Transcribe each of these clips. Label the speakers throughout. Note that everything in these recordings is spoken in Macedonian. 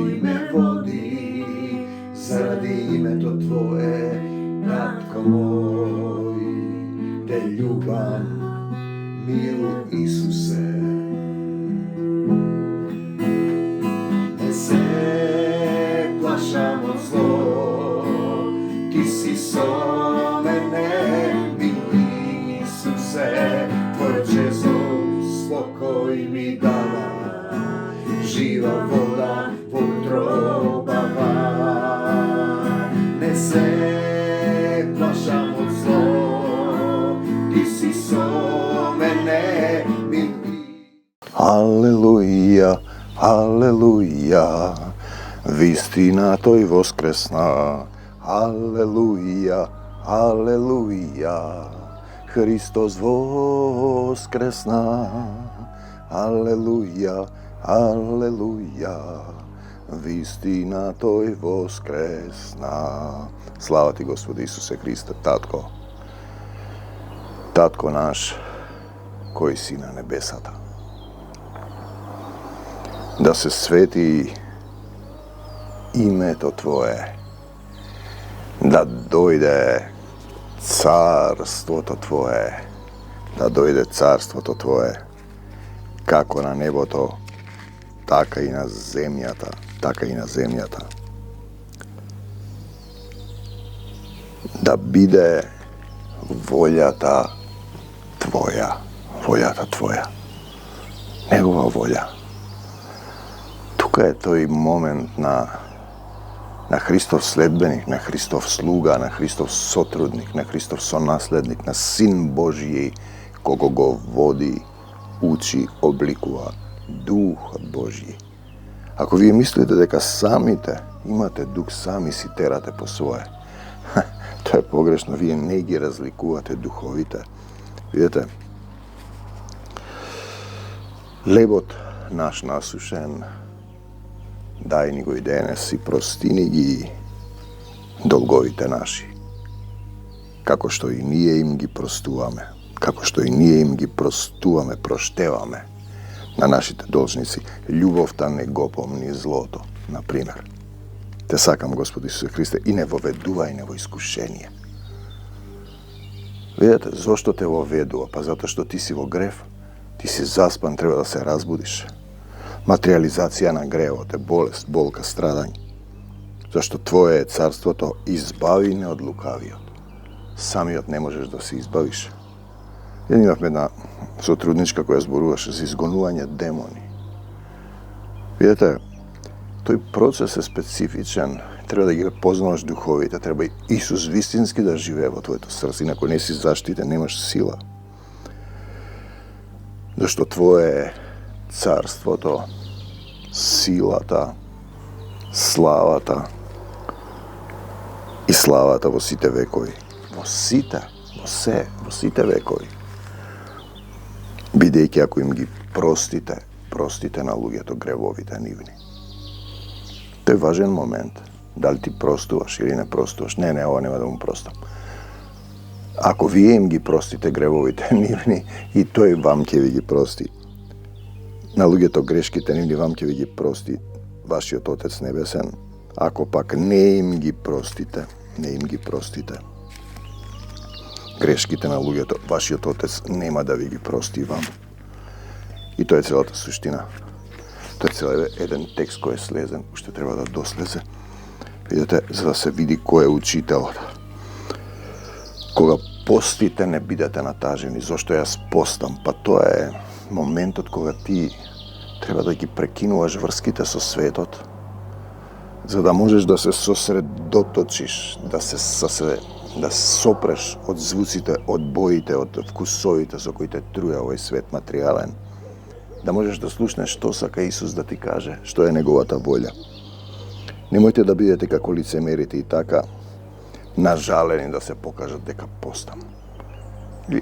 Speaker 1: koji me vodi, zaradi imето Tvoje, Tatko moj, te ljubam, milu Isuse. Ne se plašam od zlo, Ti si so mene, milu Isuse, Tvoje čezo spokoj mi dava, živa voda po utrobama. Ne se plašam od zlo, Ti si so mene, milu.
Speaker 2: Aleluja, aleluja, vistina to i voskresna. Aleluja, aleluja, Hristos voskresna. Aleluja, aleluja, vistina to i voskresna. Slava Ti, Gospodi Isuse Hriste, Tatko. Tatko naš, koji si na nebesata. Da se sveti imето Tvoje, da dojde carstvo Tvoje, da dojde carstvo Tvoje, kako na nebo to, така и на земята, така и на земята. Да биде волята Твоя, Негова воля. Тука е тој момент на Христов следбеник, на Христов слуга, на Христов сотрудник, на Христов сонаследник, на Син Божји, кого го води, учи, обликува Духот Божји. Ако вие мислите дека самите имате дух, сами си терате по свое, тоа е погрешно. Вие не ги разликувате духовите. Видете, лебот наш насушен, дај ни го и денес и простини ги долговите наши, како што и ние им ги простуваме, како што и ние им ги простуваме, проштеваме на нашите должници. Љубовта не го помни злото, например. Те сакам, Господи Исусе Христе, и не воведувај не во искушение. Видете, зошто те воведува? Па затоа што ти си во грев, ти си заспан, треба да се разбудиш. Материализација на гревот е болест, болка, страдање. Зашто Твое е царството, избави не од лукавиот. Самиот не можеш да се избавиш. Имавме една сотрудничка која зборуваше за изгонување демони. Видете, тој процес е специфичен. Треба да ги познаваш духовите, треба и Исус вистински да живее во твоето срце, инаку не си заштитен, немаш сила. Зашто Твое е царството, силата, славата и славата во сите векови. Во сите векови. Бидејќи ако им ги простите на луѓето гревовите нивни. Тој е важен момент. Дали ти простуваш или не простуваш? Не, ова нема да му простам. Ако вие им ги простите гревовите нивни, и тој вам ќе ви ги прости. На луѓето грешките нивни вам ќе ви ги прости вашиот Отец Небесен. Ако пак не им ги простите, грешките на луѓето, вашиот Отец нема да ви ги прости вам. И тоа е целата суштина. Тоа е цел еден текст кој е слезен, уште треба да дослезе. Видите, за да се види кој е учителот. Кога постите, не бидете натажени. Зошто јас постам? Па тоа е моментот кога ти треба да ги прекинуваш врските со светот, за да можеш да се сосредоточиш, да сопреш од звуците, од боите, од вкусовите со кои те труе овој свет материјален. Да можеш да слушнеш што сака Исус да ти каже, што е неговата воља. Немојте да бидете како лицемерите и така нажалени да се покажат дека постам.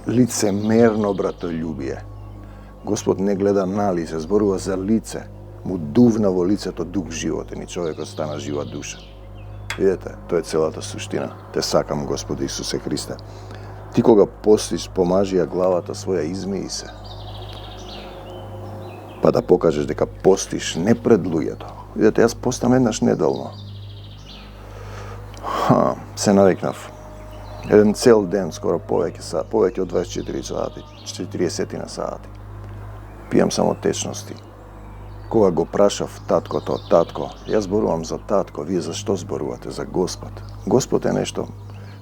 Speaker 2: Лицемерно братолюбие. Господ не гледа на лице, зборува за лице. Му дувна во лицето дух животен и човекот стана жива душа. Видете, тоа е целата суштина. Те сакам, Господи Исусе Христе. Ти кога постиш, помажи ја главата своја, измии се. Па да покажеш дека постиш не пред луѓето, Видете, јас постам еднаш неделно. Се навикнав. Еден цел ден, скоро повеќе од 24 сати, 40 на сати. Пијам само течности. Кога го прашав таткото, татко, јас зборувам за татко, вие за што зборувате? За Господ. Господ е нешто.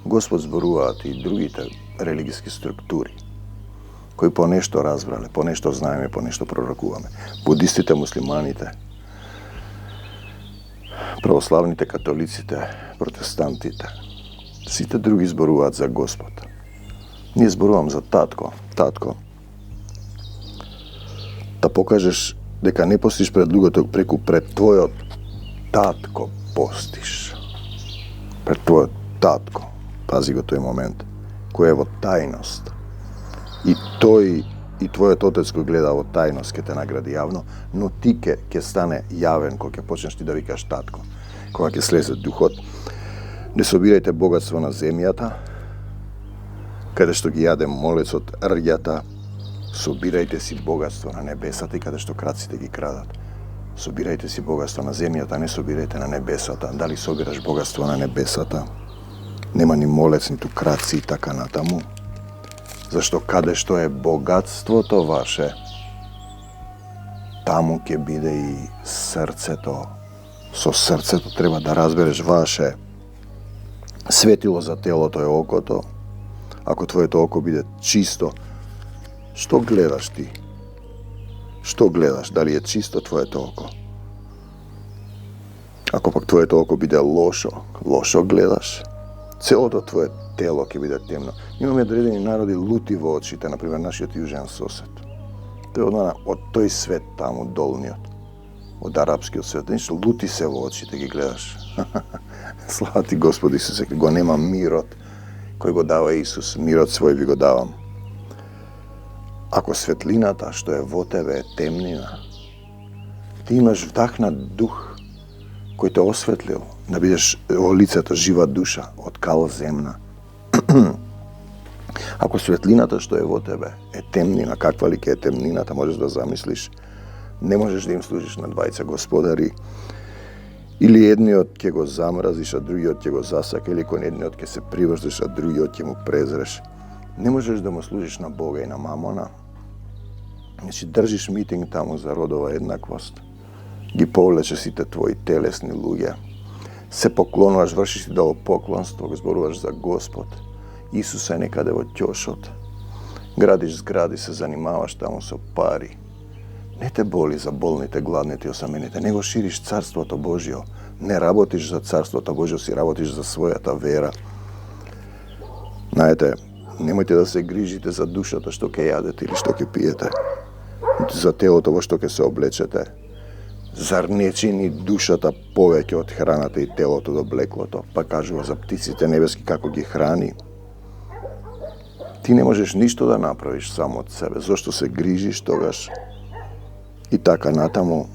Speaker 2: Господ зборуваат и другите религиски структури, кои по нешто разбрале, по нешто знаеме, по нешто пророкуваме. Будистите, муслиманите, православните, католиците, протестантите. Сите други зборуваат за Господ. Ние зборувам за татко. Татко, да покажеш дека не постиш пред луѓето, преку пред твојот татко постиш. Пред твојот татко. Пази го тој момент, кој е во тајност. И тој и твојот отец кој гледа во тајност ќе те награди јавно, но ти ќе стане јавен кога ќе почнеш ти да викаш татко. Кога ќе слезе духот, не собирајте богатство на земјата, каде што ги јаде молецот рѓата, собирајте си богатство на небесата и каде што крадците ги крадат. Собирајте си богатство на земјата, не собирајте на небесата. Дали собираш богатство на небесата? Нема ни молец, ниту крадци и така натаму. Зашто каде што е богатството ваше, таму ќе биде и срцето. Со срцето треба да разбереш ваше. Светило за телото е окото. Ако твоето око биде чисто, што гледаш ти? Што гледаш? Дали е чисто твоето око? Ако пак твоето око биде лошо, лошо гледаш, целото твое тело ќе биде темно. Имаме одредени народи лути во очите, например нашиот јужен сосед. Тој од тој свет таму долниот, од арапскиот свет, нешто лути се во очите ги гледаш. Слава ти Господ Исусе, го нема мирот кој го дава Исус, мирот свој ви го давам. Ако светлината што е во тебе е темнина, ти имаш вдахнат дух кој те осветлил, да бидеш во лицето жива душа, од кал земна. Ако светлината што е во тебе е темнина, каква ли ке е темнината, можеш да замислиш, не можеш да им служиш на двајца господари, или едниот ќе го замразиш, а другиот ќе го засака, или кон едниот ќе се приврзиш, а другиот ќе му презреш. Не можеш да му служиш на Бога и на мамона. Значи, држиш митинг таму за родова еднаквост, ги повлече сите твои телесни луѓе, се поклонуваш, вршиш идолопоклонство, го зборуваш за Господ, Исуса е некаде во ќошот, градиш згради, се занимаваш таму со пари. Не те боли за болните, гладните и осамените, не го шириш Царството Божјо, не работиш за Царството Божјо, си работиш за својата вера. Знаете, немојте да се грижите за душата што ќе јадете или што ќе пиете, за телото во што ќе се облечете. Зар не чини душата повеќе од храната и телото до облеклото? Па кажува за птиците небески како ги храни. Ти не можеш ништо да направиш само од себе. Зошто се грижиш тогаш? И така натаму.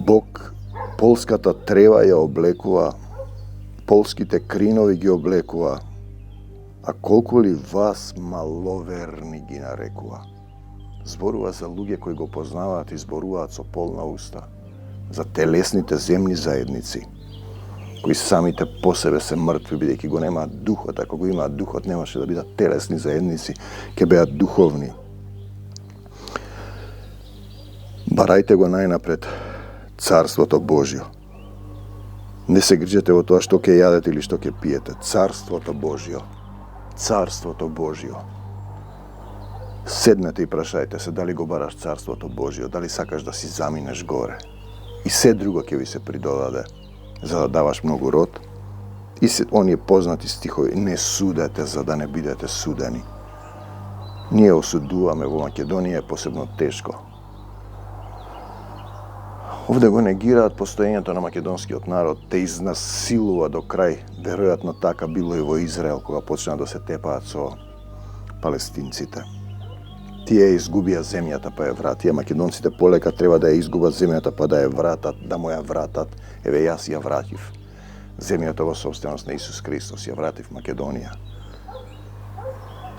Speaker 2: Бог полската трева ја облекува, полските кринови ги облекува, а колку ли вас маловерни ги нарекува. Зборува за луѓе кои го познаваат и зборуваат со полна уста, за телесните земни заедници, кои самите по себе се мртви, бидејќи го немаат духот. Ако го имаат духот, немаше да бидат телесни заедници, ќе беат духовни. Барајте го најнапред Царството Божјо. Не се грижете во тоа што ќе јадете или што ќе пиете. Царството Божјо. Царството Божјо. Седнете и прашајте се дали го бараш Царството Божјо, дали сакаш да си заминеш горе. И се друго ќе ви се придодаде, за да даваш многу род. И се оние познати стихови, не судете за да не бидете судени. Ние осудуваме во Македонија, е посебно тешко. Овде го негираат постоењето на македонскиот народ, те изнасилува до крај. Веројатно така било и во Израел, кога почна да се тепаат со палестинците. Тие изгубија земјата, па ја вратија. Македонците полека треба да ја изгубат земјата, па да ја вратат, да му ја вратат. Еве јас ја вратив. Земјата во собственост на Исус Христос, ја вратив Македонија.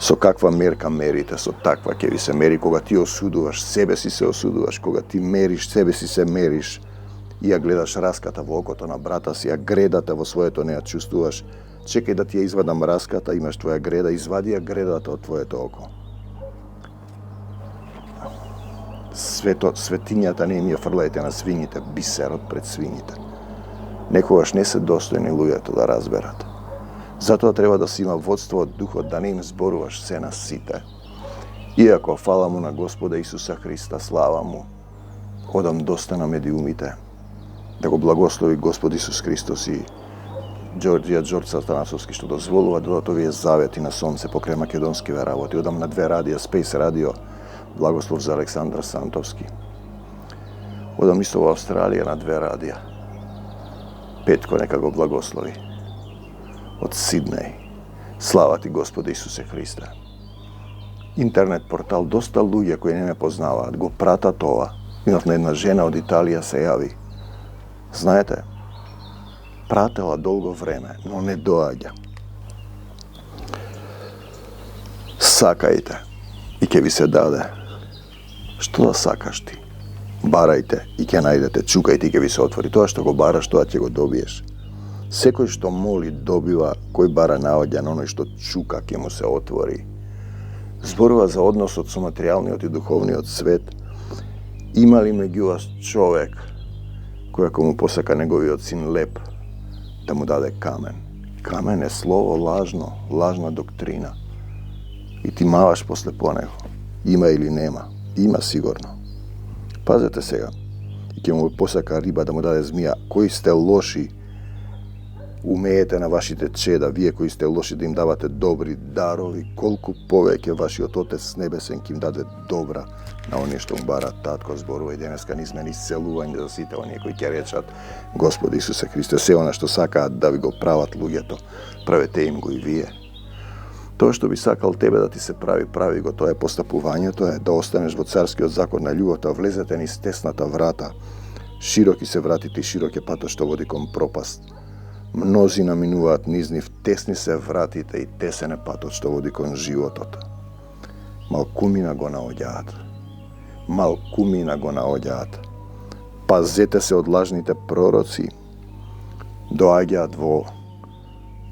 Speaker 2: Со каква мерка мерите, со таква ќе ви се мери. Кога ти осудуваш, себе си се осудуваш. Кога ти мериш, себе си се мериш. И ја гледаш раската во окото на брата си, а гредата во своето не ја чувствуваш. Чекај да ти ја извадам раската, имаш твоја греда, извади ја гредата од твоето око. Светињата не им ја фрлајте на свињите, бисерот пред свињите. Некогаш не се достојни луѓето да разберат. Затоа треба да си има водство од духот, да не им зборуваш се на сите. Иако фала му на Господа Исуса Христа, слава му, одам доста на медиумите. Да го благослови Господ Исус Христос и Ѓорѓ Сатанасовски, што дозволува додат овие завети на сонце покрај македонскиве работи. Одам на 2 радија, Space Radio, благослов за Александар Сантовски. Одам исто во Австралија на 2 радија. Петко нека го благослови. Од Сиднеј. Слава ти, Господи Исусе Христе. Интернет портал, доста луѓе кои не ме познаваат, го пратат ова. Имавме една жена од Италија се јави. Знаете, пратела долго време, но не доаѓа. Сакајте и ќе ви се даде. Што да сакаш ти? Барајте и ќе најдете, чукајте и ќе ви се отвори. Тоа што го бараш, тоа ќе го добиеш. Секој што моли добива, кој бара наоѓа, на оној што чука ќе му се отвори. Зборува за односот со материјалниот и духовниот свет. Има ли меѓу вас човек кој ако му посака неговиот син леп, да му даде камен? Камен е слово лажно, лажна доктрина. И ти маваш после по него. Има или нема? Има сигурно. Пазете сега. И ќе му посака риба да му даде змија. Кои сте лоши, умеете на вашите чеда, вие кои сте лоши да им давате добри дарови, колку повеќе вашиот Отец небесен ќе им даде добра на оние што му барат. Татко зборува и денеска низ мене исцелување за сите оние кои ќе речат Господи Исусе Христе, се она што сакаат да ви го прават луѓето, правете им го и вие. Тоа што би сакал тебе да ти се прави, прави го. Тоа е постапувањето, е да останеш во царскиот закон на љубовта, влезете низ тесната врата. Широки се вратите и широк е патот што води кон пропаст. Мнози наминуваат низ нив, тесни се вратите и тесен е патот што води кон животот. Малкумина го наоѓаат. Малкумина го наоѓаат. Пазете се од лажните пророци. Доаѓаат во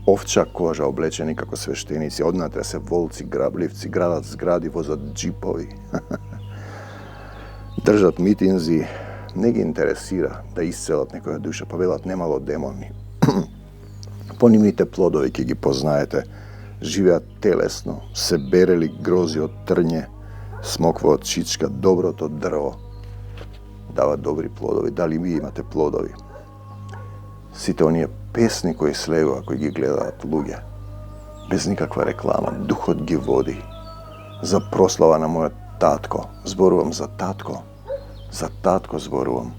Speaker 2: овча кожа, облечени како свештеници, однатре се волци, грабливци, градат згради, возат джипови. Држат митинзи, не ги интересира да исцелат некоја душа, па велат немало демони. По нивните плодови ќе ги познаете. Живеат телесно, се берели грози од трње, смоква од чичка, доброто дрво дава добри плодови. Дали ви имате плодови? Сите оние песни кои слегува, кои ги гледаат луѓе, без никаква реклама, духот ги води. За прослава на мојот татко, зборувам за татко зборувам.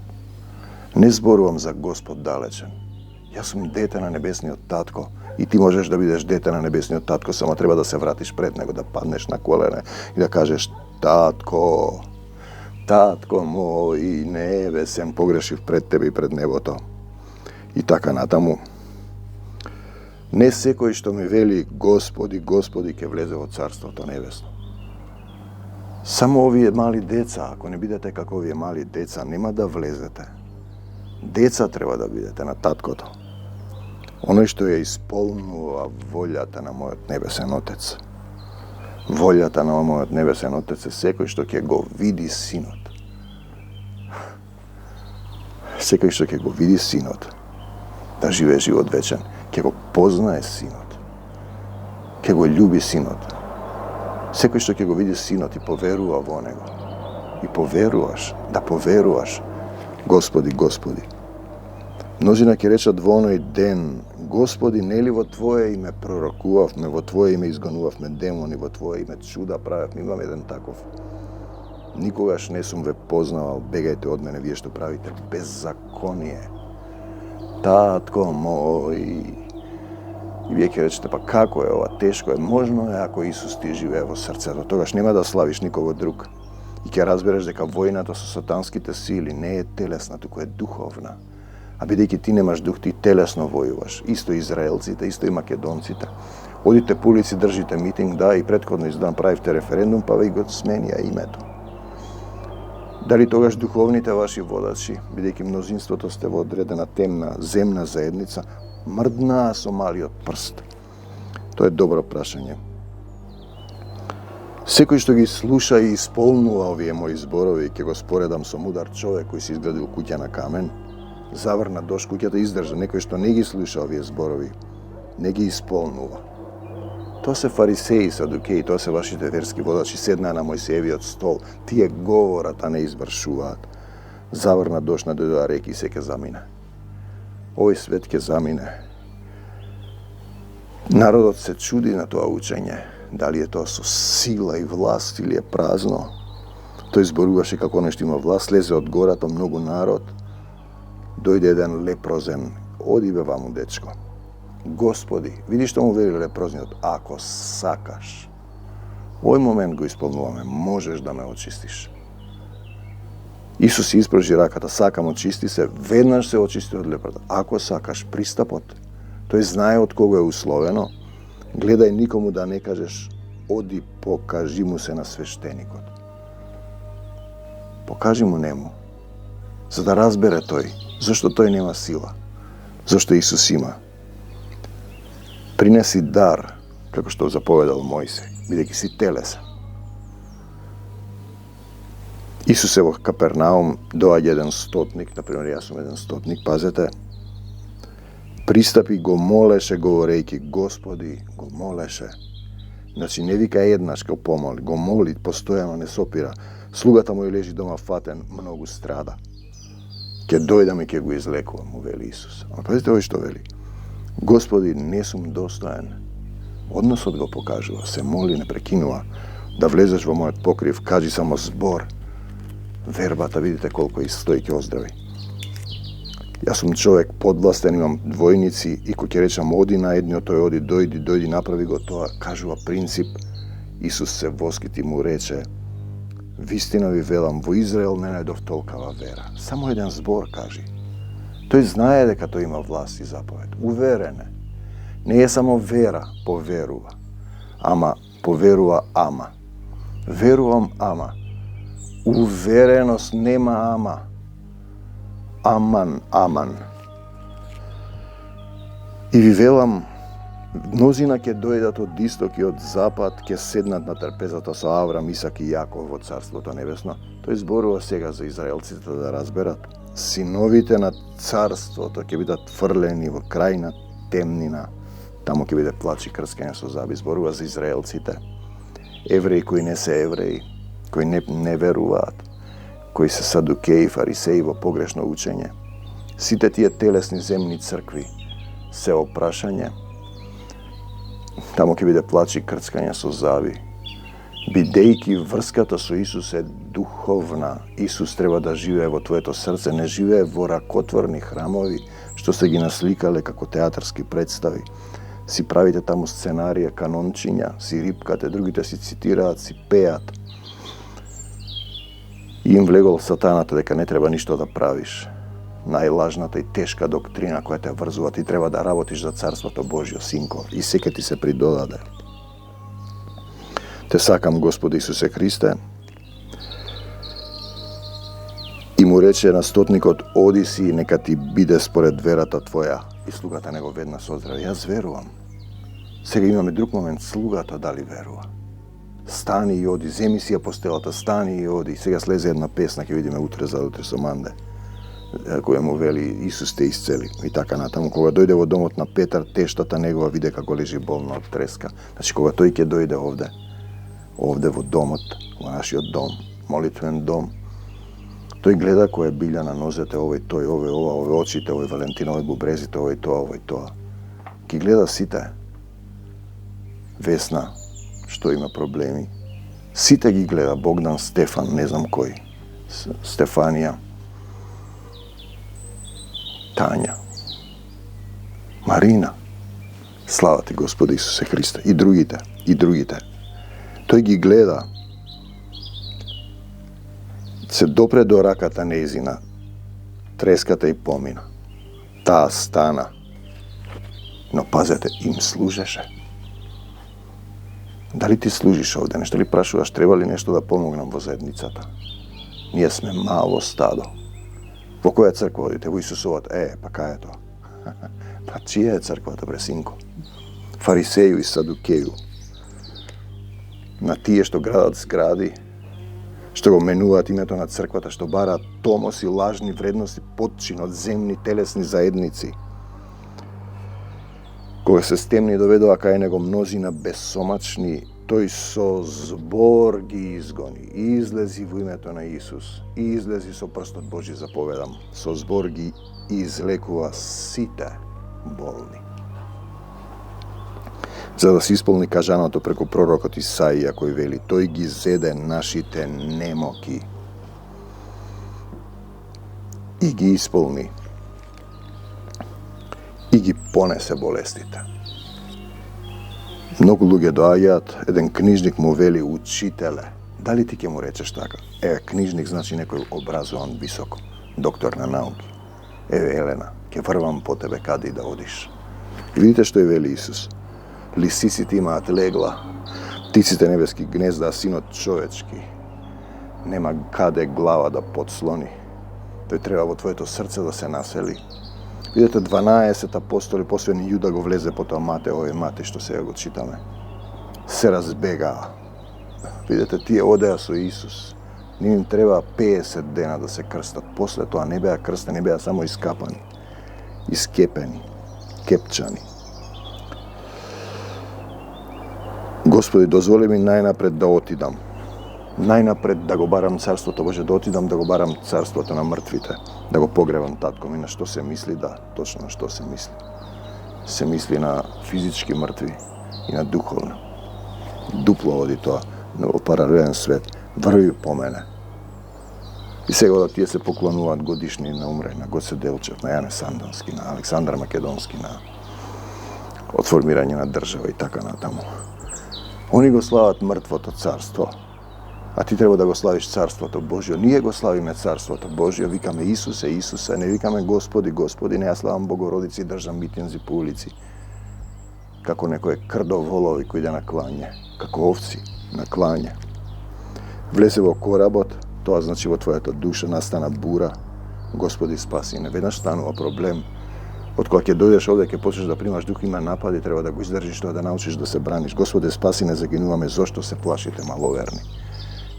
Speaker 2: Не зборувам за Господ далечен. Јас сум дете на небесниот татко и ти можеш да бидеш дете на небесниот татко, само треба да се вратиш пред него, да паднеш на колене и да кажеш татко, татко мој небесен, погрешив пред тебе и пред небото. И така натаму. Не секој што ми вели Господи, Господи, ќе влезе во Царството Небесно. Само овие мали деца, ако не бидете како овие мали деца, нема да влезете. Деца треба да бидете на таткото. Оној што ја исполнува волјата на мојот небесен Отец. Волјата на мојот небесен Отец е секој што ќе го види Синот. Секој што ќе го види Синот, да живее живот вечен, ќе го познае Синот. Ќе го љуби Синот. Секој што ќе го види Синот и поверува во него. И поверуваш, да поверуваш, Господи, Господи. Мнозина ќе речат во оној ден, Господи, нели во Твое име пророкувавме, во Твое име изгонувавме демони, во Твое име чуда правевме. Имам еден таков. Никогаш не сум ве познавал, бегајте од мене, вие што правите беззаконие. Татко мој. И вие ќе речете, па како е ова, тешко е. Можно е ако Исус ти живее во срцето, тогаш нема да славиш никого друг. И ќе разбереш дека војната со сатанските сили не е телесна, туку е духовна. А бидејќи ти немаш дух, ти телесно војуваш. Исто израелците, исто и македонците. Одите по улици, држите митинг, да, и претходно издан правивте референдум, па ви го сменија името. Дали тогаш духовните ваши водачи, бидејќи мнозинството сте во одредена темна земна заедница, мрднаа со малиот прст? Тоа е добро прашање. Секој што ги слуша и исполнува овие мои зборови, ќе го споредам со мудар човек кој си изградил куќа на камен, заврна дош куќата издржа. Некој што не ги слуша овие зборови, не ги исполнува. Тоа се фарисеи, садукеи, тоа се вашите верски водачи, седнаа на Мојсеевиот стол. Тие говорат, а не извршуваат. Заврна дошна дојдоа реки и се ќе замине. Овој свет ќе замине. Народот се чуди на тоа учење. Дали е тоа со сила и власт или е празно. Тој зборуваше како нешто има власт, слезе од гората многу народ. Дојде еден лепрозен. Оди бе ваму, дечко. Господи, види што му вели лепрозниот, ако сакаш. Овој момент го исполнуваме, можеш да ме очистиш. Исус си испружи раката, сакам, очисти се, веднаш се очисти од лепрота. Ако сакаш, пристапот. Тој знае од кого е условено. Гледај никому да не кажеш, оди покажи му се на свештеникот. Покажи му нему, за да разбере тој, зашто тој нема сила, зашто Исус има. Принеси дар, како што заповедал Мојсей, бидејќи си телесен. Исус е во Капернаум, доаѓа еден стотник, например, јас сум еден стотник, пазете, пристапи, го молеше, говорејќи, Господи, го молеше. Значи, не вика еднаш као помоли, го моли, постојано не сопира. Слугата му лежи дома фатен, многу страда. Ке дојдам и ке го излекувам, му вели Исус. А пазите овој што вели. Господи, не сум достоен. Односот го покажува, се моли, не прекинува. Да влезеш во мојот покрив, кажи само збор. Вербата, видите колко стои ќе оздрави. Јас сум човек подвластен, имам двојници и кој ќе речам оди на едниот, тој оди, дојди, направи го тоа, кажува принцип. Исус се воскити, му рече, вистина ви велам, во Израел не најдов толкава вера. Само еден збор кажи. Тој знае дека тој има власт и заповед. Уверен е. Не е само вера, поверува. Ама, поверува, ама. Верувам, ама. Увереност нема ама. Аман, аман. И ви велам, мнозина ќе дојдат од исток и од запад, ќе седнат на трпезата со Аврам, Исак и Јаков во Царството Небесно. Тој зборува сега за израелците да разберат. Синовите на Царството ќе бидат фрлени во крајна темнина. Таму ќе биде плач и крскање со заби. Зборува за израелците. Евреи кои не се евреи, кои не веруваат, кои се садукеи, фарисеи во погрешно учење. Сите тие телесни земни цркви се опрашање. Таму ќе биде плач и крцкање со заби. Бидејќи врската со Исус е духовна, Исус треба да живее во твоето срце, не живее во ракотворни храмови, што се ги насликале како театарски представи. Си правите таму сценарија, канончиња, си рипкате, другите си цитираат, си пеат. И им влегол сатаната дека не треба ништо да правиш. Најлажната и тешка доктрина која те врзува, ти треба да работиш за Царството Божјо, синко, и сека ти се придодаде. Те сакам, Господи Исусе Христе, и му рече на стотникот, оди си и нека ти биде според верата твоја. И слугата него веднаш оздрави. Јас верувам. Сега имаме друг момент, слугата дали верува. Стани и оди, земи си ја постелата, стани и оди. Сега слезе една песна, ќе видиме утре за утре со Манде, која му вели Исус те исцели и така натаму. Кога дојде во домот на Петар, тештата негова виде како лежи болна од треска. Значи кога тој ќе дојде овде во домот, во нашиот дом, молитвен дом, тој гледа која е билја на нозете, овој тој, овој ова, овој очите, овој Валентина, овој бубрезите, овој тоа. Ки гледа сите. Весна, што има проблеми. Сите ги гледа, Богдан, Стефан, не знам кој, Стефанија, Тања, Марина. Слава ти, Господи Исусе Христе. И другите. Тој ги гледа. Се допре до раката нејзина, треската и помина. ta stana. No pazete, im služeše. Da li ti služiš ovdje? Nešto li prašuvaš, treba li nešto da pomognem vo zajednicata? Nije sme malo stado. Po koja crkva odite? U Isusovat. Pa kaj je to? Pa čija je crkva, dobre sinko? Fariseju i Sadukeju. Na tije što gradac gradi, što go menuvат imето na crkvata, što bara tomosi lažni vrednosti podčin od zemni telesni zajednici, koga se stemni dovedova kaj nego mnozina besomačni, toj so zborgi izgoni, izlezi v imето na Isus, izlezi so prst od Božji zapovedam, so zborgi izlekuva site bolni. За да се исполни кажаното преку пророкот Исаија кој вели: тој ги зеде нашите немоки и ги исполни и ги понесе болестите. Многу луѓе доаѓаат, еден книжник му вели: учителе, дали ти ќе му речеш така? Книжник значи некој образован високо, доктор на науки. Елена, ќе врвам по тебе каде и да одиш. И видите што ја вели Исус. Лисиците имаат легла, птиците небески гнезда, а синот човечки нема каде глава да подслони. Тој треба во твоето срце да се насели. Видете, 12 апостоли, посвен Јуда го влезе по тоа Матеј што сега го читаме. Се разбегаа. Видете, тие одеа со Исус. Не им треба 50 дена да се крстат. После тоа не беа крстени, не беа само искапани, искепени, кепчани. Господи, дозволи ми најнапред да отидам. Најнапред да го барам Царството Божие, да отидам да го барам Царството на мртвите, да го погребам татко ми. На што се мисли? Да, точно на што се мисли. Се мисли на физички мртви и на духовно. Дупло оди тоа, во паралелен свет. Врви по мене. И сега да тие се поклонуваат годишни на умре, на Гоце Делчев, на Јане Сандански, на Александар Македонски, на од формирање на држава и така натаму. Они го слават мртвото царство, а ти треба да го славиш Царството Божјо. Ние го славиме Царството Божјо, викаме Исусе, Исусе, не викаме Господи, Господи, не ја славам Богородици и држам митинзи по улици. Како некој крдо волови кој иде на клање, како овци на клање. Влезе во коработ, тоа значи во твојата душа настана бура, Господи спаси. Не веднаш станува проблем. Од кога ќе дојдеш овде, ќе почнеш да примаш дух, има напади, треба да го издржиш тоа, да научиш да се браниш. Господе спаси, не загинуваме, зошто се плашите, маловерни.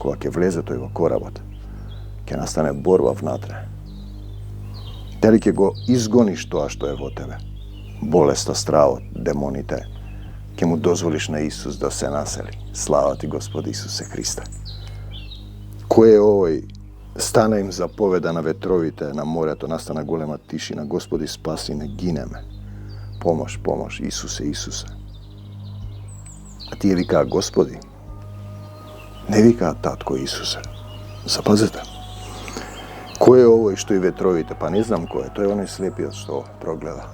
Speaker 2: Кога ќе влезе тој во коработ, ќе настане борба внатре. Дали ќе го изгониш тоа што е во тебе? Болеста, стравот, демоните, ќе му дозволиш на Исус да се насели. Слава ти, Господи Исусе Христе. Кој е овој? Стана им заповеда на ветровите, на морето, настана голема тишина. Господи спаси, не гинеме. Помош, помош, Исусе, Исусе. А тие викаа Господи. Не викаа татко Исусе. Запазете. Кој е овој што и ветровите? Па не знам кој е. Тој е оној слепиот што прогледа.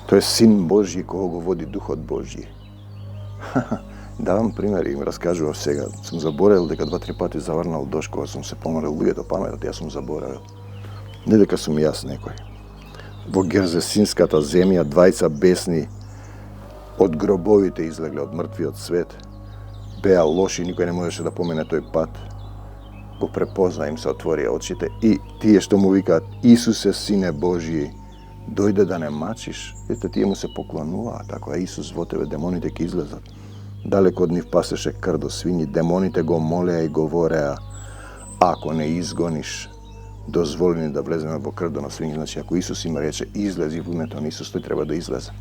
Speaker 2: Тој е Син Божји кого го води Духот Божји. Давам примери, им раскажував сега. Сум заборавил дека 2-3 пати заврнал дожд кога сум се поморил луѓето паметот, јас сум заборавил. Не дека сум јас некој. Во Герзесинската земја 2 бесни од гробовите излегле од мртвиот свет. Беа лоши, никој не можеше да помене тој пат. Го препозна, им се отворија очите и тие што му викаат Исусе, Сине Божји, дојде да не мачиш. Ете, тие му се поклонуваат. Ако е Исус во тебе, демоните ќе излезат. Далеко од нив пасеше крдо свињи, демоните го молеа и говореа: ако не изгониш, дозволи ни да влеземе во крдо на свињи. Значи, ако Исус им рече излези во името на Исус, тој треба да излезе.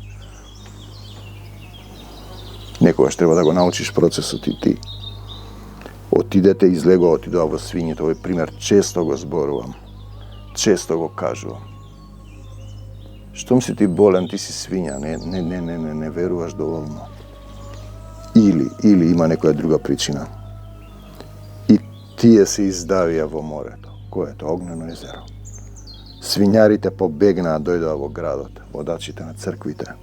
Speaker 2: Некогаш треба да го научиш процесот и ти. Отидете, излегува, отидува во свињите. Овој пример често го зборувам. Често го кажувам. Штом си ти болен, ти си свиња, не веруваш доволно. Или има некоја друга причина. И тие се издавија во морето. Кој е тоа? Огнено езеро. Свињарите побегнаа, дојдоа во градот, водачите на црквите.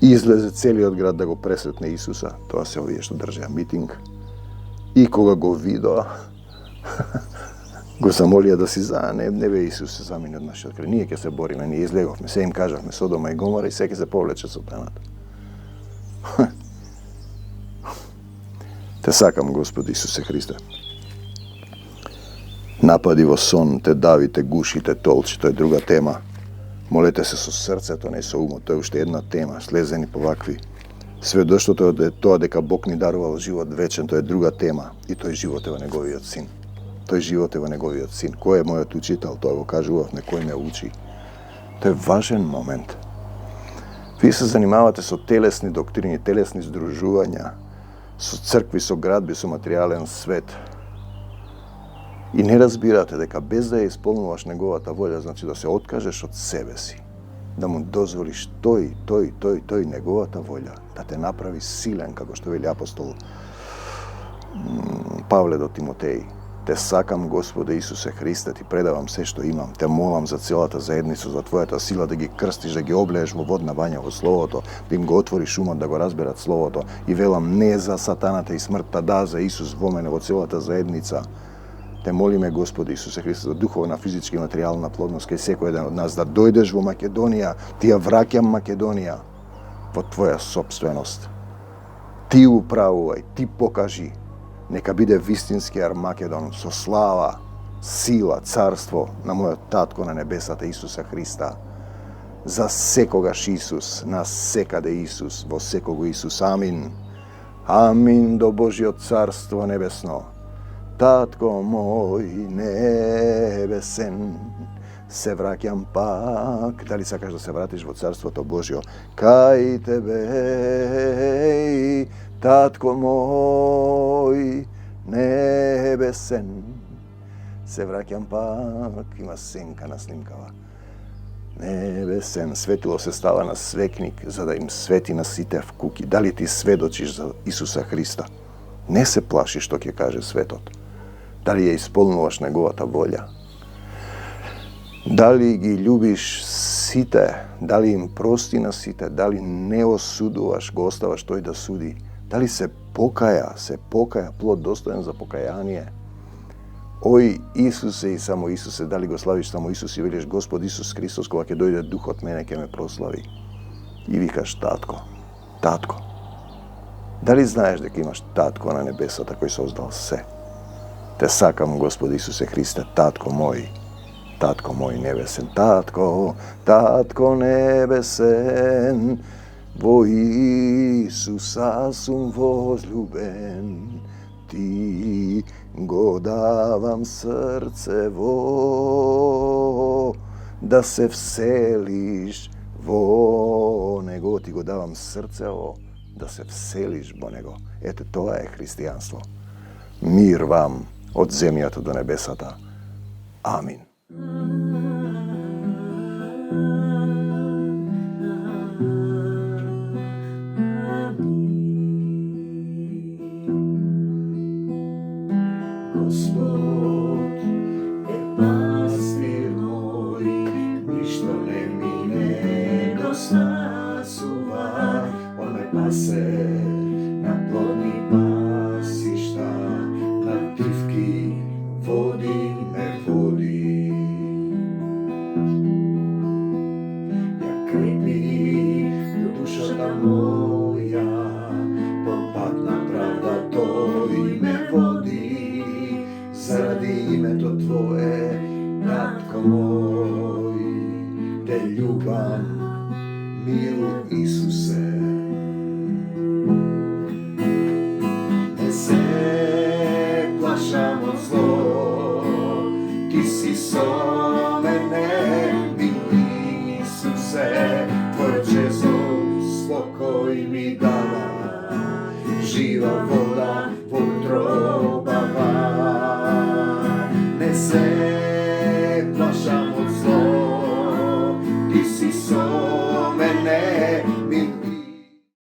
Speaker 2: Излезе целиот град да го пресретне Исуса. Тоа се овие што држеа митинг. И кога го видоа, го замолија да си за, не бе Исус за мене од нашиот крај. Ние ќе се бориме, ние излеговме, се им кажавме Содома и Гомора и секи се повлече сатаната. Те сакам, Господи Исусе Христе. Напади во сон, те дави, те гуши, те толчи, тоа е друга тема. Молете се со срцето, не со умот, тоа е уште една тема, слезени по вакви. Сведоштото е тоа дека Бог ни дарувал живот вечен, тоа е друга тема. И тој живот е во неговиот син. Тој живот е во неговиот син. Кој е мојот учител? Тоа го кажував, некој ме учи. Тоа е важен момент. Вие се занимавате со телесни доктрини, телесни здружувања, со цркви, со градби, со материјален свет. И не разбирате дека без да ја исполнуваш неговата волја, значи да се откажеш од себе си, да му дозволиш тој неговата волја, да те направи силен, како што вели апостол Павле до Тимотеј. Те сакам, Господе Исусе Христе, ти предавам се што имам, те молам за целата заедница, за твојата сила да ги крстиш, да ги облееш во водна бања во Словото, да им го отвориш умот да го разберат Словото. И велам не за сатаната и смртта, да за Исус во мене, во целата заедница. Те молиме, Господи Исусе Христе, за духовна, физичка и материјална плодност кај секој еден од нас, да дојдеш во Македонија, ти ја враќам Македонија во твоја собственост. Ти управувај, ти покажи. Нека биде вистински Армакедон со слава, сила, царство на мојот татко на небесата Исуса Христа. За секогаш Исус, на секаде Исус, во секого Исус. Амин. Амин до Божјот царство небесно. Татко мој небесен, се враќам пак. Дали сакаш да се вратиш во царството Божјо? Кај тебе, татко мој небесен, се враќам пак. Има сенка на снимкава. Небесен, светило се става на свекник, за да им свети на сите вкуки. Дали ти сведочиш за Исуса Христа? Не се плаши што ќе каже светот. Дали ја исполнуваш неговата волја? Дали ги љубиш сите? Дали им прости на сите? Дали не осудуваш, го оставаш тој да суди? Дали се покаја, плод достоен за покаяние? Ој Исусе и само Исусе, дали го славиш само Исус и велиш Господ Исус Христос, кога ќе дојде Духот мене ќе ме прослави? И викаш татко, татко. Дали знаеш дека имаш татко на небесата кој создал се? Те сакам, Господи Исусе Христе, татко мој небесен, татко, татко небесен, во Исуса сум возлюбен, ти го давам срцево, да се вселиш во него, ти го давам срцево, да се вселиш во него. Ете, тоа е христијанство. Мир вам од земјата до небесата. Амин.
Speaker 1: Господ е пастир мој, ништо не ми недостасува. Он ме пасе на плодни пасишта, на тивки води ме води. Ја крепи душата моја, по пат на правда тој ме води. Заради името Твое, татко мој, те љубам, мил Исусе. Не се плашам од зло, ти си со мене, мил Исусе. Твојот жезл спокој ми дава, жива вода во утробава. Не се плашам од зло, ти си со